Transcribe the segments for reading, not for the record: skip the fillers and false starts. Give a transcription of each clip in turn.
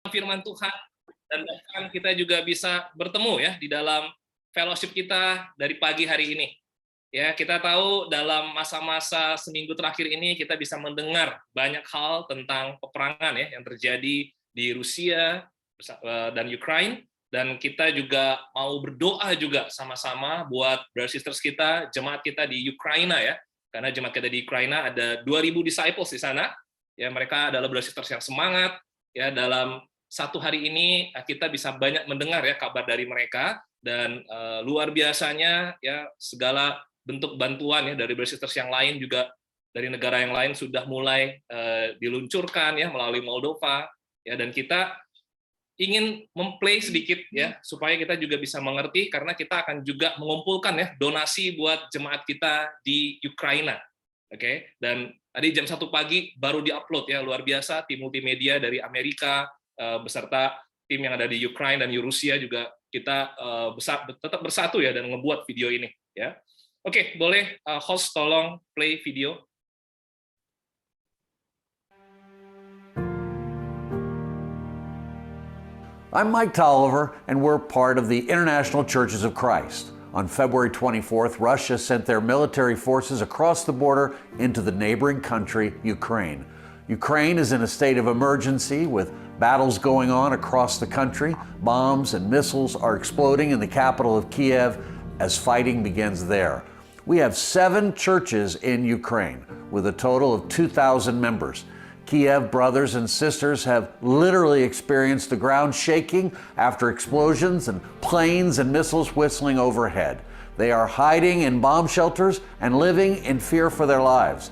firman Tuhan, dan bahkan kita juga bisa bertemu ya di dalam fellowship kita dari pagi hari ini. Ya, kita tahu dalam masa-masa seminggu terakhir ini kita bisa mendengar banyak hal tentang peperangan ya yang terjadi di Rusia dan Ukraina, dan kita juga mau berdoa juga sama-sama buat brother sisters kita, jemaat kita di Ukraina ya. Karena jemaat kita di Ukraina ada 2.000 disciples di sana. Ya, mereka adalah brother sisters yang semangat ya. Dalam satu hari ini kita bisa banyak mendengar ya kabar dari mereka, dan luar biasanya ya segala bentuk bantuan ya dari brother sisters yang lain juga dari negara yang lain sudah mulai diluncurkan ya melalui Moldova ya, dan kita ingin memplay sedikit ya supaya kita juga bisa mengerti, karena kita akan juga mengumpulkan ya donasi buat jemaat kita di Ukraina. Oke, dan tadi jam 1 pagi baru diupload ya, luar biasa tim multimedia dari Amerika beserta tim yang ada di Ukraina dan Rusia juga kita tetap bersatu ya dan ngebuat video ini ya. Oke, boleh host tolong play video. I'm Mike Tolliver, and we're part of the International Churches of Christ. On February 24th, Russia sent their military forces across the border into the neighboring country, Ukraine. Ukraine is in a state of emergency with battles going on across the country. Bombs and missiles are exploding in the capital of Kiev as fighting begins there. We have 7 churches in Ukraine with a total of 2,000 members. Kiev brothers and sisters have literally experienced the ground shaking after explosions and planes and missiles whistling overhead. They are hiding in bomb shelters and living in fear for their lives.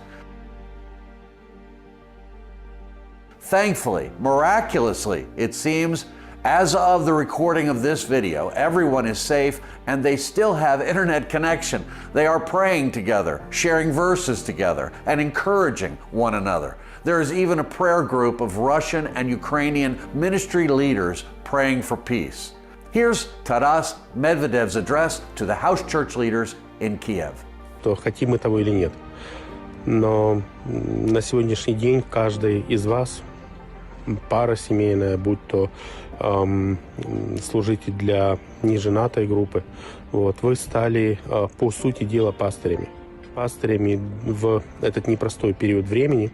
Thankfully, miraculously, it seems, as of the recording of this video, everyone is safe and they still have internet connection. They are praying together, sharing verses together, and encouraging one another. There is even a prayer group of Russian and Ukrainian ministry leaders praying for peace. Here's Taras Medvedev's address to the house church leaders in Kiev. То хотим мы того или нет. Но на сегодняшний день каждый из вас, пара семейная, будь то служитель для неженатой группы, вы стали по сути дела пастырями. Пастырями в этот непростой период времени.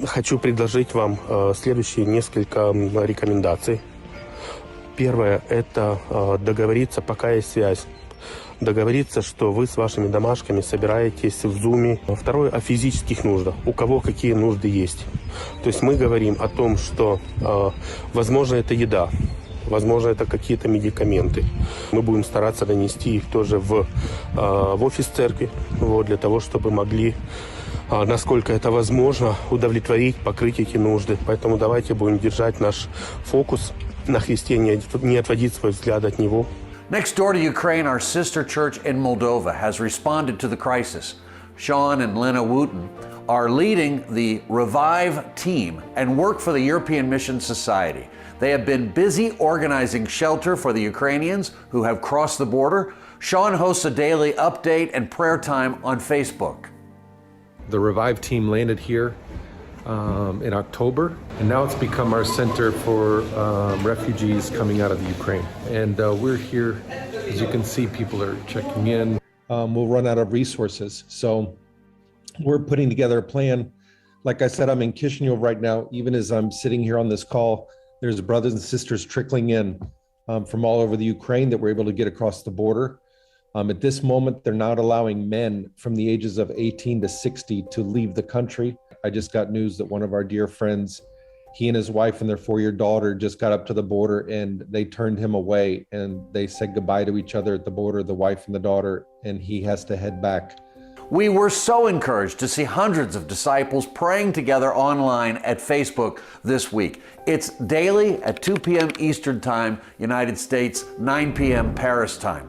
Хочу предложить вам следующие несколько рекомендаций. Первое – это договориться, пока есть связь. Договориться, что вы с вашими домашками собираетесь в Zoom. Второе – о физических нуждах. У кого какие нужды есть. То есть мы говорим о том, что, возможно, это еда, возможно, это какие-то медикаменты. Мы будем стараться донести их тоже в офис церкви, для того, чтобы могли, насколько это возможно, удовлетворить, покрыть эти нужды. Поэтому давайте будем держать наш фокус на Христе, не отводить свой взгляд от Него. Next door to Ukraine, our sister church in Moldova has responded to the crisis. Sean and Lena Wooten are leading the Revive team and work for the European Mission Society. They have been busy organizing shelter for the Ukrainians who have crossed the border. Sean hosts a daily update and prayer time on Facebook. The Revive team landed here in October, and now it's become our center for refugees coming out of the Ukraine. And we're here, as you can see, people are checking in. We'll run out of resources. So we're putting together a plan. Like I said, I'm in Kishinev right now. Even as I'm sitting here on this call, there's brothers and sisters trickling in from all over the Ukraine that we're able to get across the border. At this moment, they're not allowing men from the ages of 18 to 60 to leave the country. I just got news that one of our dear friends, he and his wife and their 4-year daughter just got up to the border and they turned him away and they said goodbye to each other at the border, the wife and the daughter, and he has to head back. We were so encouraged to see hundreds of disciples praying together online at Facebook this week. It's daily at 2 p.m. Eastern Time, United States, 9 p.m. Paris time.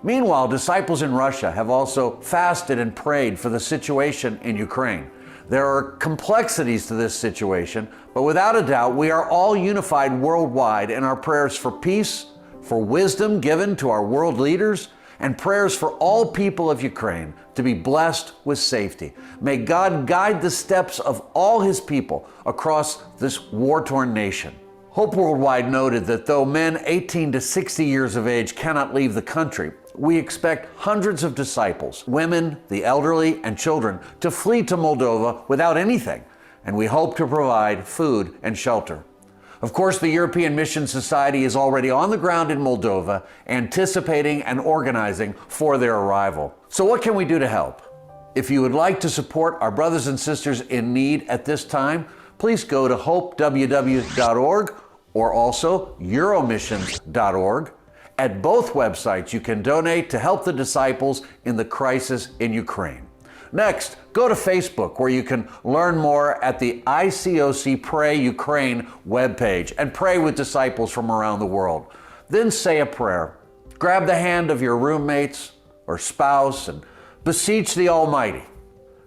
Meanwhile, disciples in Russia have also fasted and prayed for the situation in Ukraine. There are complexities to this situation, but without a doubt, we are all unified worldwide in our prayers for peace, for wisdom given to our world leaders, and prayers for all people of Ukraine to be blessed with safety. May God guide the steps of all His people across this war-torn nation. Hope Worldwide noted that though men 18 to 60 years of age cannot leave the country, we expect hundreds of disciples, women, the elderly, and children to flee to Moldova without anything, and we hope to provide food and shelter. Of course, the European Mission Society is already on the ground in Moldova, anticipating and organizing for their arrival. So what can we do to help? If you would like to support our brothers and sisters in need at this time, please go to hopeww.org or also euromissions.org. At both websites, you can donate to help the disciples in the crisis in Ukraine. Next, go to Facebook, where you can learn more at the ICOC Pray Ukraine webpage and pray with disciples from around the world. Then say a prayer. Grab the hand of your roommates or spouse and beseech the Almighty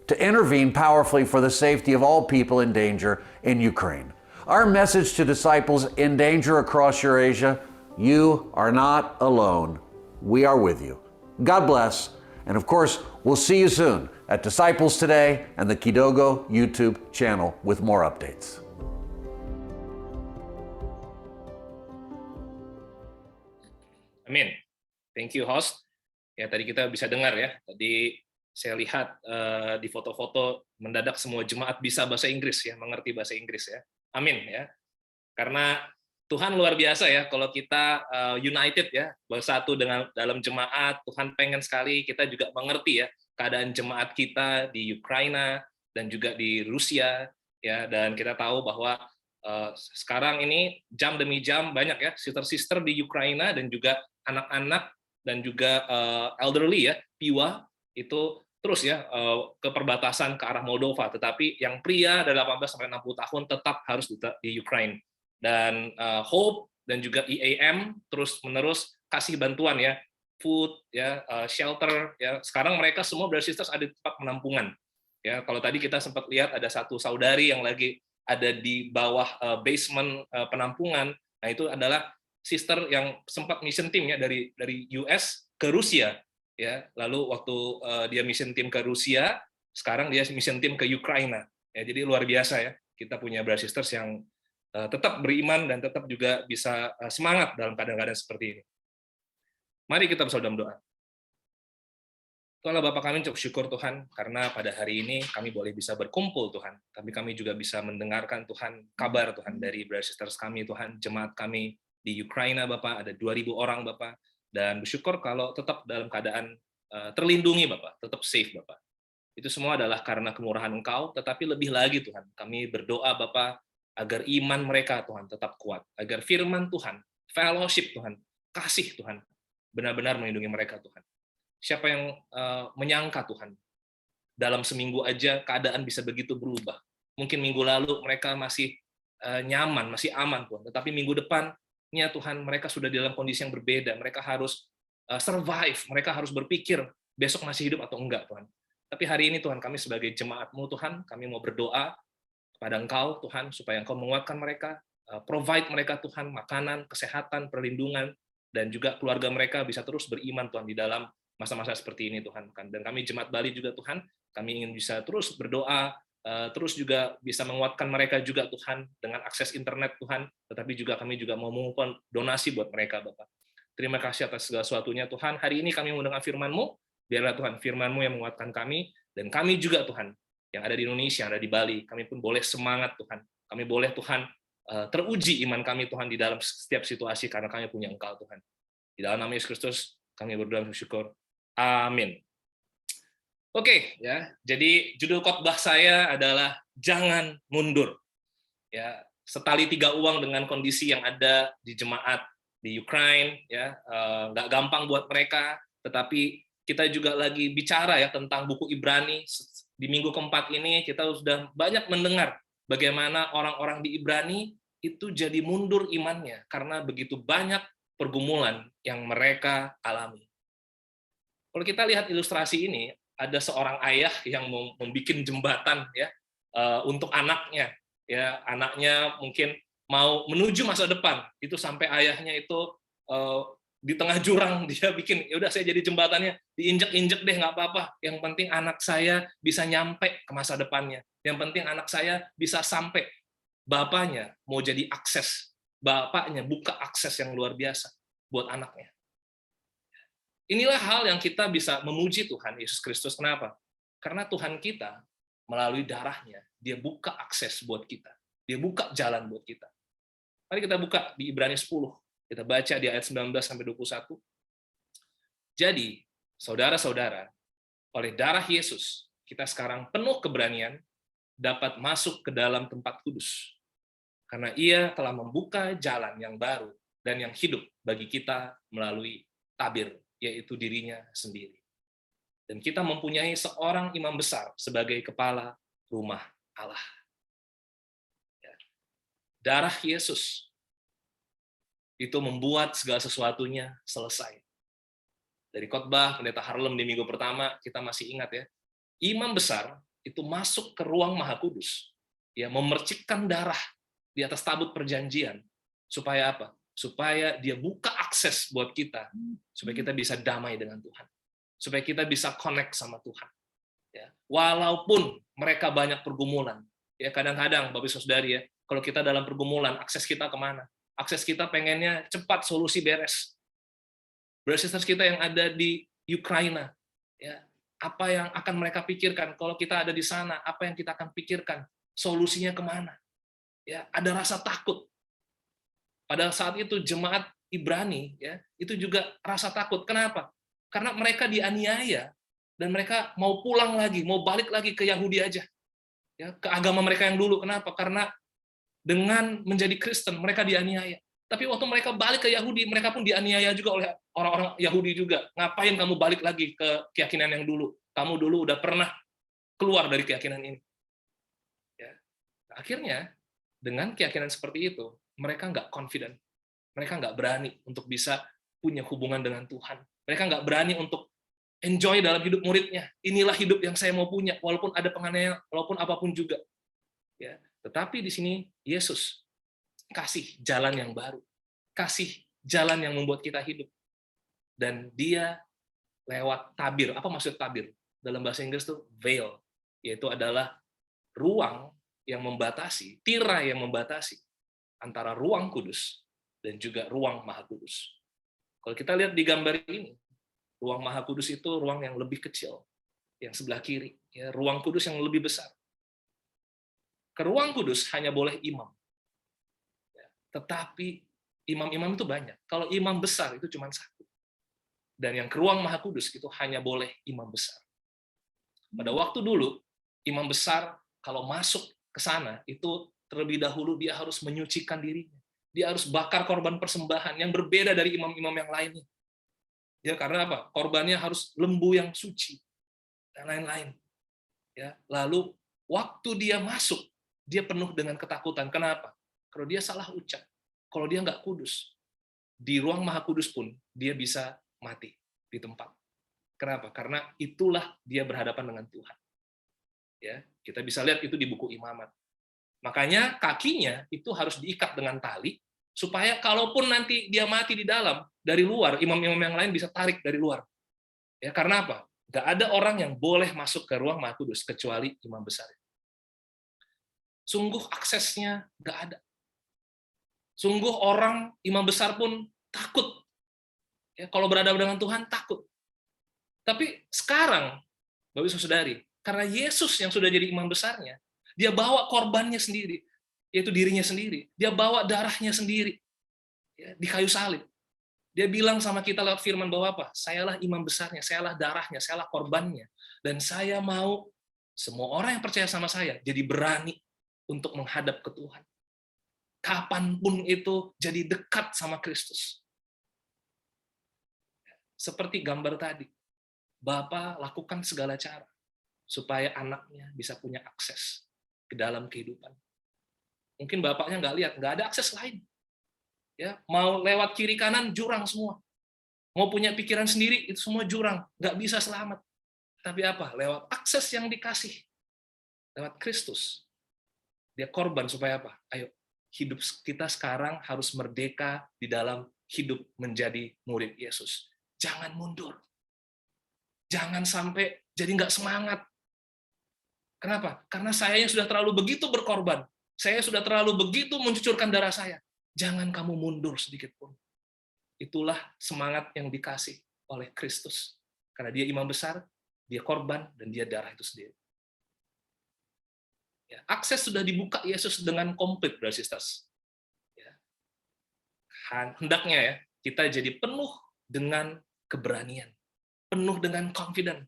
to intervene powerfully for the safety of all people in danger in Ukraine. Our message to disciples in danger across Eurasia: you are not alone. We are with you. God bless. And of course, we'll see you soon at Disciples Today and the Kidogo YouTube channel with more updates. Amin. Thank you, host. Ya, tadi kita bisa dengar ya. Tadi saya lihat di foto-foto mendadak semua jemaat bisa bahasa Inggris ya, mengerti bahasa Inggris ya. Amin ya. Karena Tuhan luar biasa ya, kalau kita united ya, bersatu dengan dalam jemaat, Tuhan pengen sekali kita juga mengerti ya keadaan jemaat kita di Ukraina dan juga di Rusia ya, dan kita tahu bahwa sekarang ini jam demi jam banyak ya sister-sister di Ukraina dan juga anak-anak dan juga elderly ya, piwa itu terus ya ke perbatasan ke arah Moldova, tetapi yang pria dari 18 sampai 60 tahun tetap harus di Ukraina. Dan Hope dan juga EAM terus-menerus kasih bantuan ya, food ya, shelter ya. Sekarang mereka semua brothers sisters ada di tempat penampungan. Ya, kalau tadi kita sempat lihat ada satu saudari yang lagi ada di bawah basement penampungan. Nah, itu adalah sister yang sempat mission team ya dari US ke Rusia ya. Lalu waktu dia mission team ke Rusia, sekarang dia mission team ke Ukraina. Ya, jadi luar biasa ya. Kita punya brothers sisters yang tetap beriman dan tetap juga bisa semangat dalam keadaan-keadaan seperti ini. Mari kita bersama dalam doa. Tuhan Bapa kami, ucap syukur Tuhan, karena pada hari ini kami boleh bisa berkumpul Tuhan, tapi kami juga bisa mendengarkan Tuhan, kabar Tuhan dari brothers sisters kami Tuhan, jemaat kami di Ukraina Bapak, ada 2.000 orang Bapak, dan bersyukur kalau tetap dalam keadaan terlindungi Bapak, tetap safe Bapak. Itu semua adalah karena kemurahan Engkau, tetapi lebih lagi Tuhan, kami berdoa Bapak, agar iman mereka Tuhan tetap kuat, agar firman Tuhan, fellowship Tuhan, kasih Tuhan, benar-benar melindungi mereka Tuhan. Siapa yang menyangka Tuhan, dalam seminggu aja keadaan bisa begitu berubah. Mungkin minggu lalu mereka masih nyaman, masih aman Tuhan, tetapi minggu depannya Tuhan mereka sudah dalam kondisi yang berbeda, mereka harus survive, mereka harus berpikir besok masih hidup atau enggak Tuhan. Tapi hari ini Tuhan, kami sebagai jemaat-Mu Tuhan, kami mau berdoa pada Engkau Tuhan, supaya Engkau menguatkan mereka, provide mereka Tuhan, makanan, kesehatan, perlindungan, dan juga keluarga mereka bisa terus beriman Tuhan di dalam masa-masa seperti ini Tuhan. Dan kami Jemaat Bali juga Tuhan, kami ingin bisa terus berdoa, terus juga bisa menguatkan mereka juga Tuhan, dengan akses internet Tuhan, tetapi juga kami juga mau mengumpulkan donasi buat mereka Bapak. Terima kasih atas segala sesuatunya Tuhan. Hari ini kami mendengar firman-Mu, biarlah Tuhan firman-Mu yang menguatkan kami, dan kami juga Tuhan, yang ada di Indonesia, yang ada di Bali, kami pun boleh semangat Tuhan. Kami boleh Tuhan teruji iman kami Tuhan di dalam setiap situasi karena kami punya Engkau Tuhan. Di dalam nama Yesus Kristus kami berdoa dan bersyukur. Amin. Oke, ya. Jadi judul khotbah saya adalah jangan mundur. Ya, setali tiga uang dengan kondisi yang ada di jemaat di Ukraina, ya, nggak gampang buat mereka. Tetapi kita juga lagi bicara ya tentang buku Ibrani. Di minggu keempat ini kita sudah banyak mendengar bagaimana orang-orang di Ibrani itu jadi mundur imannya karena begitu banyak pergumulan yang mereka alami. Kalau kita lihat ilustrasi ini, ada seorang ayah yang membuat jembatan ya untuk anaknya. Ya, anaknya mungkin mau menuju masa depan, itu sampai ayahnya itu di tengah jurang dia bikin, ya udah saya jadi jembatannya, diinjek-injek deh nggak apa-apa. Yang penting anak saya bisa nyampe ke masa depannya. Yang penting anak saya bisa sampai. Bapaknya mau jadi akses bapaknya buka akses yang luar biasa buat anaknya. Inilah hal yang kita bisa memuji Tuhan Yesus Kristus. Kenapa? Karena Tuhan kita melalui darahnya, dia buka akses buat kita. Dia buka jalan buat kita. Mari kita buka di Ibrani 10. Kita baca di ayat 19-21. Jadi, saudara-saudara, oleh darah Yesus, kita sekarang penuh keberanian dapat masuk ke dalam tempat kudus. Karena ia telah membuka jalan yang baru dan yang hidup bagi kita melalui tabir, yaitu dirinya sendiri. Dan kita mempunyai seorang imam besar sebagai kepala rumah Allah. Darah Yesus itu membuat segala sesuatunya selesai. Dari khotbah Pendeta Harlem di minggu pertama, kita masih ingat ya, imam besar itu masuk ke ruang Maha Kudus, ya, memercikkan darah di atas tabut perjanjian, supaya apa? Supaya dia buka akses buat kita, supaya kita bisa damai dengan Tuhan, supaya kita bisa connect sama Tuhan. Ya, walaupun mereka banyak pergumulan, ya kadang-kadang Bapak Ibu Saudari ya, kalau kita dalam pergumulan, akses kita kemana? Akses kita pengennya cepat solusi beres. Brothers kita yang ada di Ukraina, ya, apa yang akan mereka pikirkan kalau kita ada di sana? Apa yang kita akan pikirkan? Solusinya kemana? Ya, ada rasa takut. Pada saat itu jemaat Ibrani, ya, itu juga rasa takut. Kenapa? Karena mereka dianiaya dan mereka mau pulang lagi, mau balik lagi ke Yahudi aja, ya, ke agama mereka yang dulu. Kenapa? Karena dengan menjadi Kristen mereka dianiaya. Tapi waktu mereka balik ke Yahudi, mereka pun dianiaya juga oleh orang-orang Yahudi juga. Ngapain kamu balik lagi ke keyakinan yang dulu? Kamu dulu udah pernah keluar dari keyakinan ini. Ya. Nah, akhirnya, dengan keyakinan seperti itu, mereka nggak confident. Mereka nggak berani untuk bisa punya hubungan dengan Tuhan. Mereka nggak berani untuk enjoy dalam hidup muridnya. Inilah hidup yang saya mau punya, walaupun ada penganiayaan, walaupun apapun juga. Ya. Tetapi di sini, Yesus kasih jalan yang baru, kasih jalan yang membuat kita hidup. Dan dia lewat tabir. Apa maksud tabir? Dalam bahasa Inggris itu veil, yaitu adalah ruang yang membatasi, tirai yang membatasi antara ruang kudus dan juga ruang maha kudus. Kalau kita lihat di gambar ini, ruang maha kudus itu ruang yang lebih kecil, yang sebelah kiri, ya, ruang kudus yang lebih besar. Ke ruang kudus hanya boleh imam. Tetapi imam-imam itu banyak. Kalau imam besar itu cuma satu. Dan yang ke ruang Maha Kudus itu hanya boleh imam besar. Pada waktu dulu, imam besar kalau masuk ke sana, itu terlebih dahulu dia harus menyucikan dirinya. Dia harus bakar korban persembahan yang berbeda dari imam-imam yang lainnya. Ya, karena apa? Korbannya harus lembu yang suci dan lain-lain. Ya, lalu waktu dia masuk, dia penuh dengan ketakutan. Kenapa? Kalau dia salah ucap, kalau dia nggak kudus, di ruang Maha Kudus pun dia bisa mati di tempat. Kenapa? Karena itulah dia berhadapan dengan Tuhan. Ya, kita bisa lihat itu di buku Imamat. Makanya kakinya itu harus diikat dengan tali supaya kalaupun nanti dia mati di dalam, dari luar imam-imam yang lain bisa tarik dari luar. Ya, karena apa? Nggak ada orang yang boleh masuk ke ruang Maha Kudus kecuali imam besar. Sungguh aksesnya nggak ada. Sungguh orang imam besar pun takut. Ya, kalau berhadapan dengan Tuhan, takut. Tapi sekarang, Bapak Ibu Saudari, karena Yesus yang sudah jadi imam besarnya, dia bawa korbannya sendiri, yaitu dirinya sendiri. Dia bawa darahnya sendiri, ya, di kayu salib. Dia bilang sama kita lewat firman bahwa apa? Sayalah imam besarnya, sayalah darahnya, sayalah korbannya. Dan saya mau semua orang yang percaya sama saya jadi berani untuk menghadap ke Tuhan. Kapanpun itu jadi dekat sama Kristus. Seperti gambar tadi, Bapa lakukan segala cara supaya anaknya bisa punya akses ke dalam kehidupan. Mungkin bapaknya nggak lihat, nggak ada akses lain. Ya, mau lewat kiri kanan jurang semua. Mau punya pikiran sendiri itu semua jurang, nggak bisa selamat. Tapi apa? Lewat akses yang dikasih, lewat Kristus. Dia korban supaya apa? Ayo, hidup kita sekarang harus merdeka di dalam hidup menjadi murid Yesus. Jangan mundur. Jangan sampai jadi nggak semangat. Kenapa? Karena saya yang sudah terlalu begitu berkorban. Saya sudah terlalu begitu mencucurkan darah saya. Jangan kamu mundur sedikit pun. Itulah semangat yang dikasih oleh Kristus. Karena dia imam besar, dia korban, dan dia darah itu sendiri. Ya, akses sudah dibuka Yesus dengan komplit, brothers and sisters. Ya. Hendaknya ya, kita jadi penuh dengan keberanian, penuh dengan confident.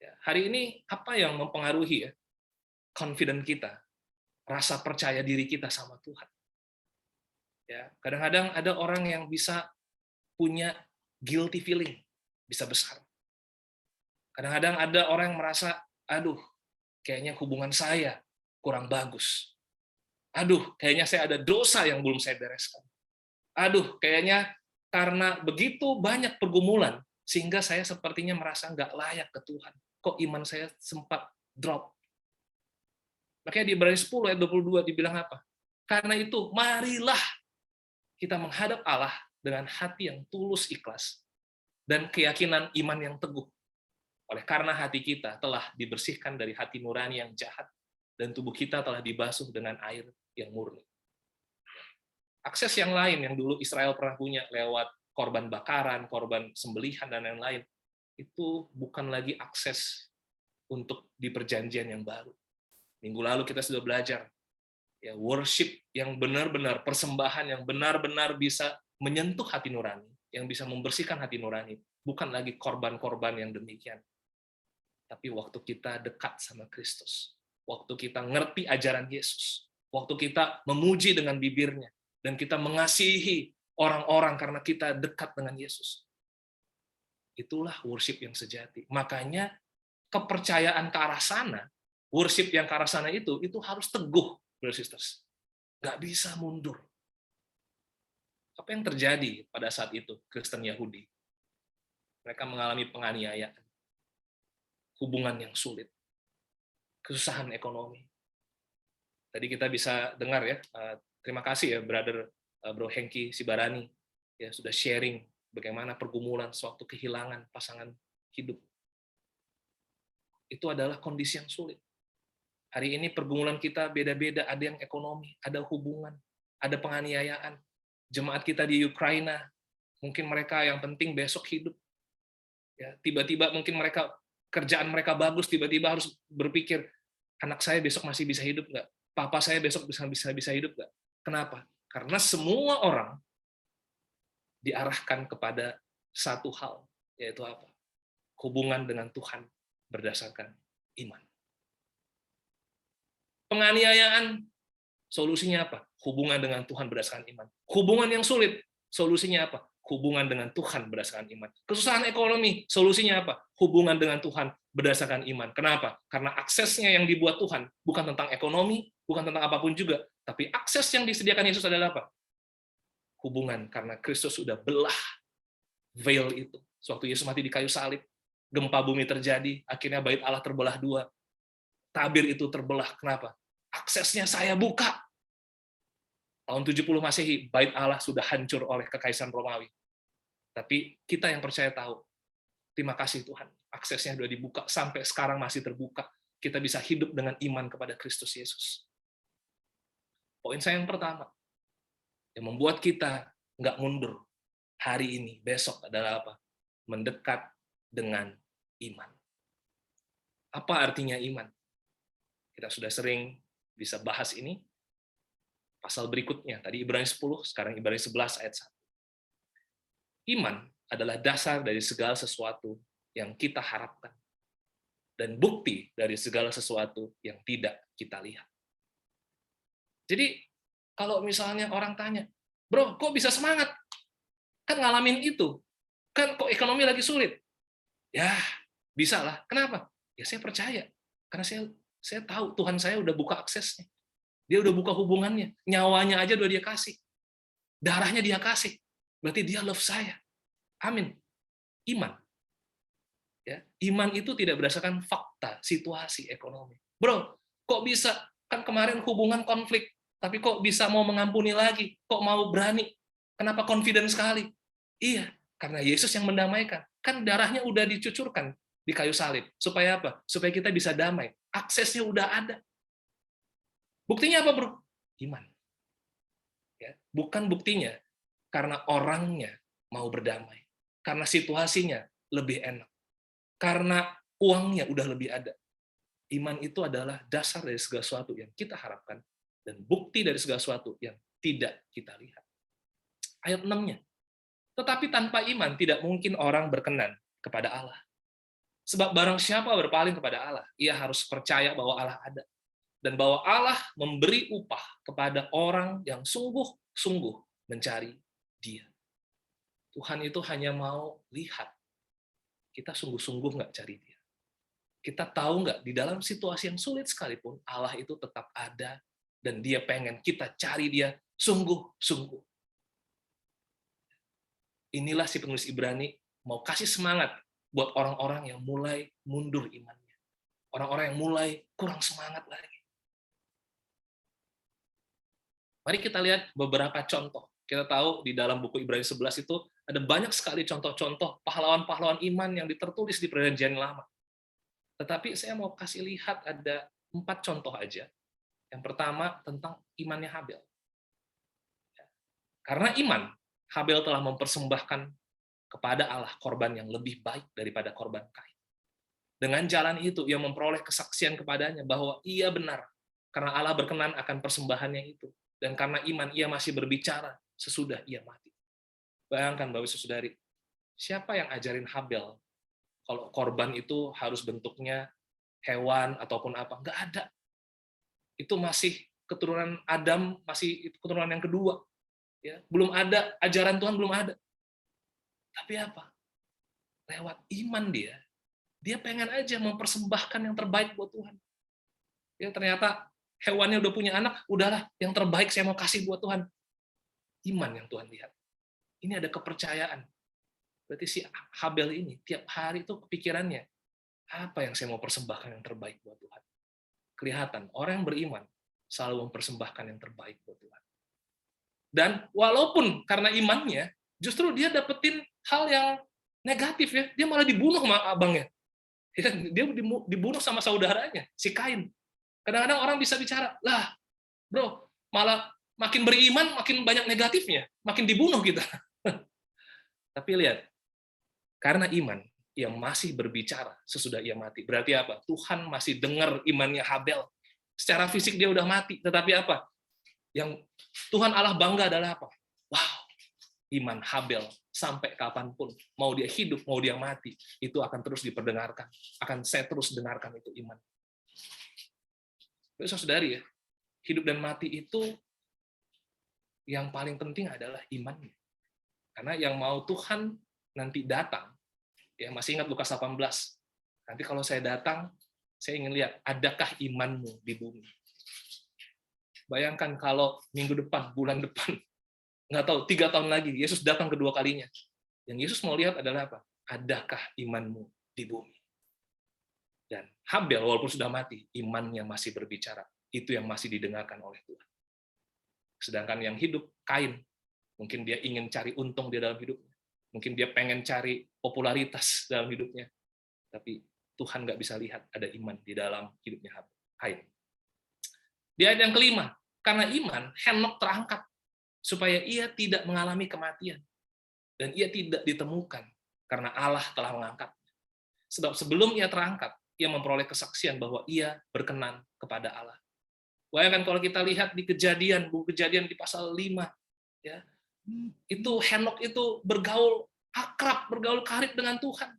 Ya, hari ini apa yang mempengaruhi ya confident kita, rasa percaya diri kita sama Tuhan? Ya, kadang-kadang ada orang yang bisa punya guilty feeling, bisa besar. Kadang-kadang ada orang yang merasa, aduh, kayaknya hubungan saya kurang bagus. Aduh, kayaknya saya ada dosa yang belum saya bereskan. Aduh, kayaknya karena begitu banyak pergumulan, sehingga saya sepertinya merasa nggak layak ke Tuhan. Kok iman saya sempat drop? Makanya di Ibrani 10 ayat 22 dibilang apa? Karena itu, marilah kita menghadap Allah dengan hati yang tulus ikhlas dan keyakinan iman yang teguh. Oleh karena hati kita telah dibersihkan dari hati nurani yang jahat dan tubuh kita telah dibasuh dengan air yang murni. Akses yang lain yang dulu Israel pernah punya lewat korban bakaran, korban sembelihan, dan lain-lain, itu bukan lagi akses untuk di perjanjian yang baru. Minggu lalu kita sudah belajar, ya, worship yang benar-benar, persembahan yang benar-benar bisa menyentuh hati nurani, yang bisa membersihkan hati nurani, bukan lagi korban-korban yang demikian. Tapi waktu kita dekat sama Kristus, waktu kita ngerti ajaran Yesus, waktu kita memuji dengan bibirnya, dan kita mengasihi orang-orang karena kita dekat dengan Yesus. Itulah worship yang sejati. Makanya kepercayaan ke arah sana, worship yang ke arah sana itu harus teguh, brothers and sisters. Nggak bisa mundur. Apa yang terjadi pada saat itu Kristen Yahudi? Mereka mengalami penganiayaan, hubungan yang sulit, kesusahan ekonomi. Tadi kita bisa dengar ya, terima kasih ya Bro Hengki Sibarani ya sudah sharing bagaimana pergumulan sewaktu kehilangan pasangan hidup. Itu adalah kondisi yang sulit. Hari ini pergumulan kita beda-beda, ada yang ekonomi, ada hubungan, ada penganiayaan. Jemaat kita di Ukraina, mungkin mereka yang penting besok hidup. Ya, tiba-tiba mungkin kerjaan mereka bagus, tiba-tiba harus berpikir, anak saya besok masih bisa hidup nggak? Papa saya besok bisa hidup nggak? Kenapa? Karena semua orang diarahkan kepada satu hal, yaitu apa? Hubungan dengan Tuhan berdasarkan iman. Penganiayaan, solusinya apa? Hubungan dengan Tuhan berdasarkan iman. Hubungan yang sulit, solusinya apa? Hubungan dengan Tuhan berdasarkan iman. Kesusahan ekonomi, solusinya apa? Hubungan dengan Tuhan berdasarkan iman. Kenapa? Karena aksesnya yang dibuat Tuhan bukan tentang ekonomi, bukan tentang apapun juga, tapi akses yang disediakan Yesus adalah apa? Hubungan, karena Kristus sudah belah veil itu. Sewaktu Yesus mati di kayu salib, gempa bumi terjadi, akhirnya bait Allah terbelah dua. Tabir itu terbelah. Kenapa? Aksesnya saya buka. Tahun 70 Masehi, bait Allah sudah hancur oleh Kekaisaran Romawi. Tapi kita yang percaya tahu, terima kasih Tuhan, aksesnya sudah dibuka, sampai sekarang masih terbuka. Kita bisa hidup dengan iman kepada Kristus Yesus. Poin saya yang pertama, yang membuat kita nggak mundur hari ini, besok adalah apa? Mendekat dengan iman. Apa artinya iman? Kita sudah sering bisa bahas ini. Pasal berikutnya, tadi Ibrani 10, sekarang Ibrani 11 ayat 1. Iman adalah dasar dari segala sesuatu yang kita harapkan, dan bukti dari segala sesuatu yang tidak kita lihat. Jadi, kalau misalnya orang tanya, bro, kok bisa semangat? Kan ngalamin itu. Kan kok ekonomi lagi sulit? Ya, bisa lah. Kenapa? Ya saya percaya. Karena saya tahu Tuhan saya udah buka aksesnya. Dia udah buka hubungannya. Nyawanya aja udah dia kasih. Darahnya dia kasih. Berarti dia love saya. Amin. Iman. Ya, iman itu tidak berdasarkan fakta, situasi, ekonomi. Bro, kok bisa? Kan kemarin hubungan konflik. Tapi kok bisa mau mengampuni lagi? Kok mau berani? Kenapa confident sekali? Iya, karena Yesus yang mendamaikan. Kan darahnya udah dicucurkan di kayu salib. Supaya apa? Supaya kita bisa damai. Aksesnya udah ada. Buktinya apa, bro? Iman. Ya, Bukan buktinya karena orangnya mau berdamai, karena situasinya lebih enak, karena uangnya udah lebih ada. Iman itu adalah dasar dari segala sesuatu yang kita harapkan dan bukti dari segala sesuatu yang tidak kita lihat. Ayat 6-nya. Tetapi tanpa iman tidak mungkin orang berkenan kepada Allah. Sebab barang siapa berpaling kepada Allah, ia harus percaya bahwa Allah ada. Dan bahwa Allah memberi upah kepada orang yang sungguh-sungguh mencari Dia. Tuhan itu hanya mau lihat kita sungguh-sungguh nggak cari Dia. Kita tahu nggak, di dalam situasi yang sulit sekalipun, Allah itu tetap ada, dan Dia pengen kita cari Dia sungguh-sungguh. Inilah si penulis Ibrani mau kasih semangat buat orang-orang yang mulai mundur imannya. Orang-orang yang mulai kurang semangat lagi. Mari kita lihat beberapa contoh. Kita tahu di dalam buku Ibrani 11 itu ada banyak sekali contoh-contoh pahlawan-pahlawan iman yang tertulis di Perjanjian Lama. Tetapi saya mau kasih lihat ada 4 contoh aja. Yang pertama tentang imannya Habel. Karena iman, Habel telah mempersembahkan kepada Allah korban yang lebih baik daripada korban Kain. Dengan jalan itu, ia memperoleh kesaksian kepadanya bahwa ia benar, karena Allah berkenan akan persembahannya itu. Dan karena iman, ia masih berbicara sesudah ia mati. Bayangkan, Bapak Ibu Saudari, siapa yang ajarin Habel kalau korban itu harus bentuknya hewan ataupun apa? Nggak ada. Itu masih keturunan Adam, masih keturunan yang kedua. Ya, belum ada, ajaran Tuhan belum ada. Tapi apa? Lewat iman dia pengen aja mempersembahkan yang terbaik buat Tuhan. Ya, ternyata hewannya udah punya anak, udahlah, yang terbaik saya mau kasih buat Tuhan. Iman yang Tuhan lihat. Ini ada kepercayaan. Berarti si Habel ini, tiap hari itu kepikirannya, apa yang saya mau persembahkan yang terbaik buat Tuhan? Kelihatan, orang yang beriman selalu mempersembahkan yang terbaik buat Tuhan. Dan walaupun karena imannya, justru dia dapetin hal yang negatif ya, dia malah dibunuh sama abangnya. Dia dibunuh sama saudaranya, si Kain. Kadang-kadang orang bisa bicara, lah bro, malah makin beriman, makin banyak negatifnya, makin dibunuh kita. Tapi lihat, karena iman, ia masih berbicara sesudah ia mati. Berarti apa? Tuhan masih dengar imannya Habel. Secara fisik dia udah mati, tetapi apa? Yang Tuhan Allah bangga adalah apa? Wow, iman Habel sampai kapanpun, mau dia hidup, mau dia mati, itu akan terus diperdengarkan. Akan saya terus dengarkan itu iman. Saudari ya, hidup dan mati itu yang paling penting adalah imannya. Karena yang mau Tuhan nanti datang, ya masih ingat Lukas 18. Nanti kalau saya datang, saya ingin lihat, adakah imanmu di bumi? Bayangkan kalau minggu depan, bulan depan, nggak tahu, 3 tahun lagi, Yesus datang kedua kalinya. Yang Yesus mau lihat adalah apa? Adakah imanmu di bumi? Dan Habel, walaupun sudah mati, imannya masih berbicara. Itu yang masih didengarkan oleh Tuhan. Sedangkan yang hidup, Kain, mungkin dia ingin cari untung di dalam hidupnya. Mungkin dia pengen cari popularitas dalam hidupnya. Tapi Tuhan nggak bisa lihat ada iman di dalam hidupnya Kain. Di ayat yang kelima, karena iman, Henok terangkat supaya ia tidak mengalami kematian. Dan ia tidak ditemukan karena Allah telah mengangkatnya. Sebab sebelum ia terangkat, ia memperoleh kesaksian bahwa ia berkenan kepada Allah. Bayangkan kalau kita lihat di buku Kejadian di pasal 5, ya, itu Henok itu bergaul akrab, bergaul karib dengan Tuhan.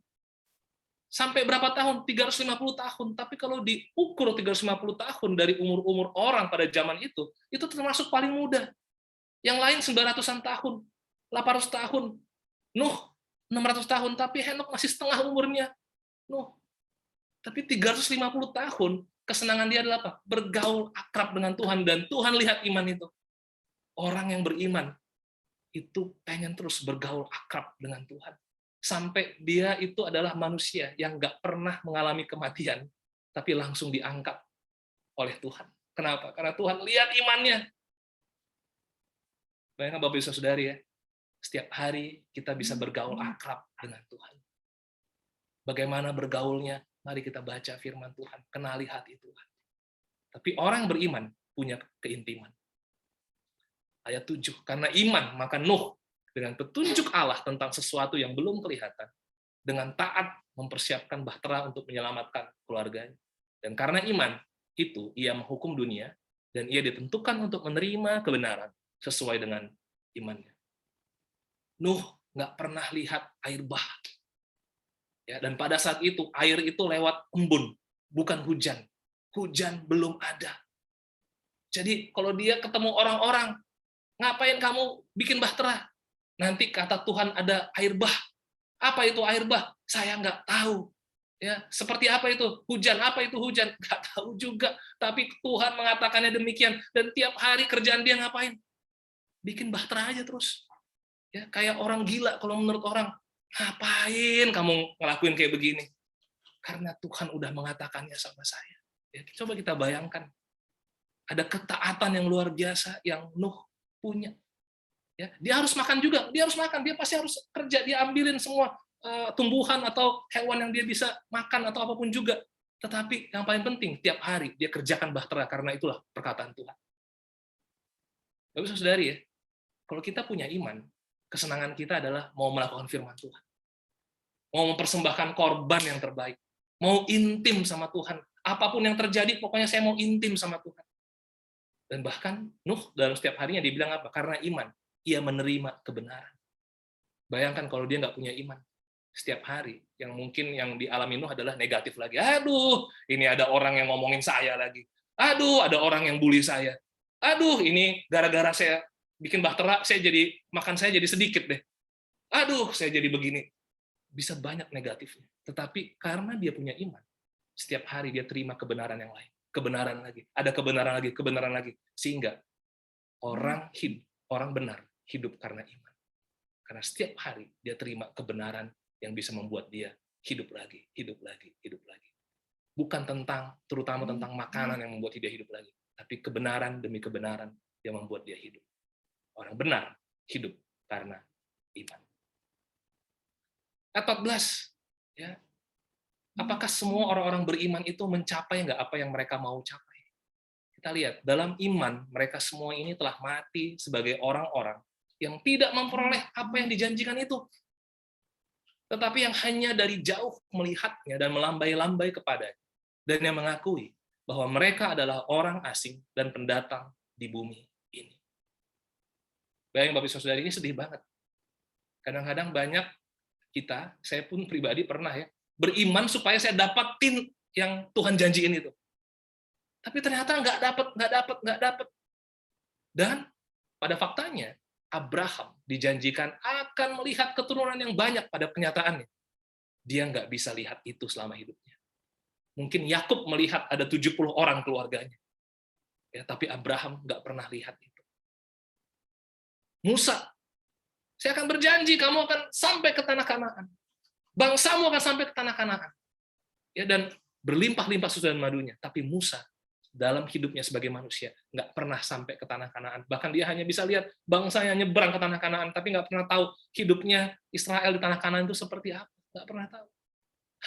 Sampai berapa tahun? 350 tahun. Tapi kalau diukur 350 tahun dari umur-umur orang pada zaman itu termasuk paling muda. Yang lain 900-an tahun, 800 tahun. Nuh, 600 tahun, tapi Henok masih setengah umurnya Nuh. Tapi 350 tahun, kesenangan dia adalah apa? Bergaul akrab dengan Tuhan, dan Tuhan lihat iman itu. Orang yang beriman itu pengen terus bergaul akrab dengan Tuhan. Sampai dia itu adalah manusia yang nggak pernah mengalami kematian, tapi langsung diangkat oleh Tuhan. Kenapa? Karena Tuhan lihat imannya. Bayangkan Bapak Ibu Saudari ya, setiap hari kita bisa bergaul akrab dengan Tuhan. Bagaimana bergaulnya? Mari kita baca firman Tuhan, kenali hati Tuhan. Tapi orang yang beriman punya keintiman. Ayat 7, karena iman maka Nuh dengan petunjuk Allah tentang sesuatu yang belum kelihatan, dengan taat mempersiapkan bahtera untuk menyelamatkan keluarganya. Dan karena iman itu ia menghukum dunia, dan ia ditentukan untuk menerima kebenaran sesuai dengan imannya. Nuh nggak pernah lihat air bah. Ya, dan pada saat itu air itu lewat embun, bukan hujan. Hujan belum ada. Jadi kalau dia ketemu orang-orang, ngapain kamu bikin bahtera? Nanti kata Tuhan ada air bah. Apa itu air bah? Saya nggak tahu. Ya, seperti apa itu? Hujan, apa itu hujan? Nggak tahu juga. Tapi Tuhan mengatakannya demikian. Dan tiap hari kerjaan dia ngapain? Bikin bahtera aja terus. Ya, kayak orang gila kalau menurut orang. Ngapain kamu ngelakuin kayak begini? Karena Tuhan udah mengatakannya sama saya. Ya, coba kita bayangkan. Ada ketaatan yang luar biasa yang Nuh punya. Ya, dia harus makan juga, dia harus makan, dia pasti harus kerja, dia ambilin semua tumbuhan atau hewan yang dia bisa makan atau apapun juga. Tetapi yang paling penting, tiap hari dia kerjakan bahtera karena itulah perkataan Tuhan. Bapak saudari ya, kalau kita punya iman, kesenangan kita adalah mau melakukan firman Tuhan. Mau mempersembahkan korban yang terbaik. Mau intim sama Tuhan. Apapun yang terjadi, pokoknya saya mau intim sama Tuhan. Dan bahkan Nuh dalam setiap harinya dia bilang apa? Karena iman, ia menerima kebenaran. Bayangkan kalau dia nggak punya iman. Setiap hari, yang mungkin yang dialami Nuh adalah negatif lagi. Aduh, ini ada orang yang ngomongin saya lagi. Aduh, ada orang yang bully saya. Aduh, ini gara-gara saya bikin bahtera, saya jadi sedikit deh. Aduh, saya jadi begini. Bisa banyak negatifnya. Tetapi karena dia punya iman, setiap hari dia terima kebenaran yang lain. Kebenaran lagi, ada kebenaran lagi. Sehingga orang benar hidup karena iman. Karena setiap hari dia terima kebenaran yang bisa membuat dia hidup lagi. Bukan terutama tentang makanan yang membuat dia hidup lagi, tapi kebenaran demi kebenaran yang membuat dia hidup. Orang benar hidup karena iman. Ayat 14, ya. Apakah semua orang-orang beriman itu mencapai nggak apa yang mereka mau capai? Kita lihat, dalam iman mereka semua ini telah mati sebagai orang-orang yang tidak memperoleh apa yang dijanjikan itu. Tetapi yang hanya dari jauh melihatnya dan melambai-lambai kepadanya. Dan yang mengakui bahwa mereka adalah orang asing dan pendatang di bumi ini. Bayangin Bapak Saudara, ini sedih banget. Kadang-kadang banyak kita, saya pun pribadi pernah ya, beriman supaya saya dapatin yang Tuhan janjiin itu. Tapi ternyata nggak dapat. Dan pada faktanya, Abraham dijanjikan akan melihat keturunan yang banyak pada kenyataannya. Dia nggak bisa lihat itu selama hidupnya. Mungkin Yakub melihat ada 70 orang keluarganya. Ya, tapi Abraham nggak pernah lihat itu. Musa, saya akan berjanji kamu akan sampai ke tanah Kanaan. Bangsamu akan sampai ke tanah Kanaan. Ya, dan berlimpah-limpah susu dan madunya. Tapi Musa dalam hidupnya sebagai manusia nggak pernah sampai ke tanah Kanaan. Bahkan dia hanya bisa lihat bangsanya nyebrang ke tanah Kanaan, tapi nggak pernah tahu hidupnya Israel di tanah Kanaan itu seperti apa. Nggak pernah tahu.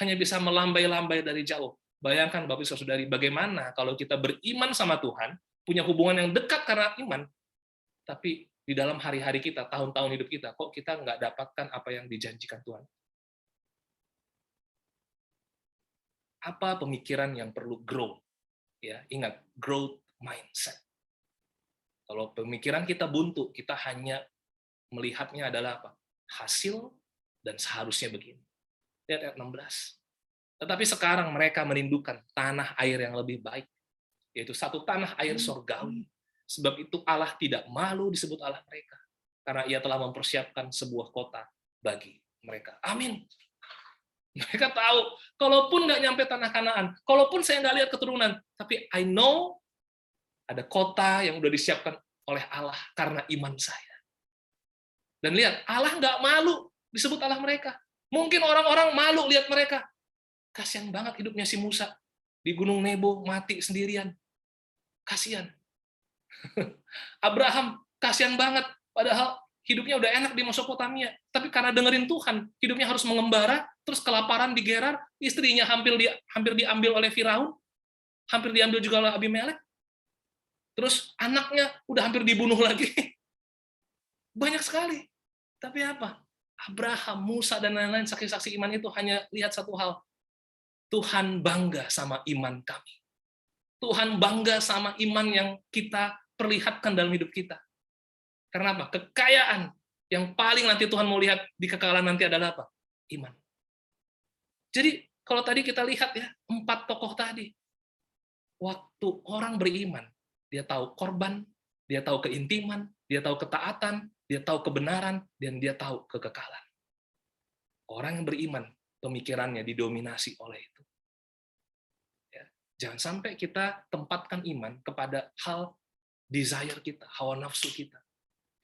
Hanya bisa melambai-lambai dari jauh. Bayangkan Bapak Saudari, bagaimana kalau kita beriman sama Tuhan, punya hubungan yang dekat karena iman, tapi di dalam hari-hari kita, tahun-tahun hidup kita, kok kita nggak dapatkan apa yang dijanjikan Tuhan. Apa pemikiran yang perlu grow? Ya, ingat, growth mindset. Kalau pemikiran kita buntu, kita hanya melihatnya adalah apa? Hasil dan seharusnya begini. Lihat ayat 16. Tetapi sekarang mereka merindukan tanah air yang lebih baik, yaitu satu tanah air surgawi. Sebab itu Allah tidak malu disebut Allah mereka, karena Ia telah mempersiapkan sebuah kota bagi mereka. Amin. Mereka tahu, kalaupun nggak nyampe tanah Kanaan, kalaupun saya nggak lihat keturunan, tapi I know ada kota yang udah disiapkan oleh Allah karena iman saya. Dan lihat, Allah nggak malu disebut Allah mereka. Mungkin orang-orang malu lihat mereka. Kasian banget hidupnya si Musa di Gunung Nebo mati sendirian. Kasian. Abraham kasian banget, padahal hidupnya udah enak di Mesopotamia, tapi karena dengerin Tuhan, hidupnya harus mengembara, terus kelaparan di Gerar, istrinya hampir diambil oleh Firaun, hampir diambil juga oleh Abimelek, terus anaknya udah hampir dibunuh lagi. Banyak sekali. Tapi apa? Abraham, Musa, dan lain-lain saksi-saksi iman itu hanya lihat satu hal. Tuhan bangga sama iman kami. Tuhan bangga sama iman yang kita perlihatkan dalam hidup kita. Karena apa? Kekayaan yang paling nanti Tuhan mau lihat di kekekalan nanti adalah apa? Iman. Jadi kalau tadi kita lihat ya, 4 tokoh tadi. Waktu orang beriman, dia tahu korban, dia tahu keintiman, dia tahu ketaatan, dia tahu kebenaran, dan dia tahu kekekalan. Orang yang beriman, pemikirannya didominasi oleh itu. Ya, jangan sampai kita tempatkan iman kepada hal desire kita, hawa nafsu kita,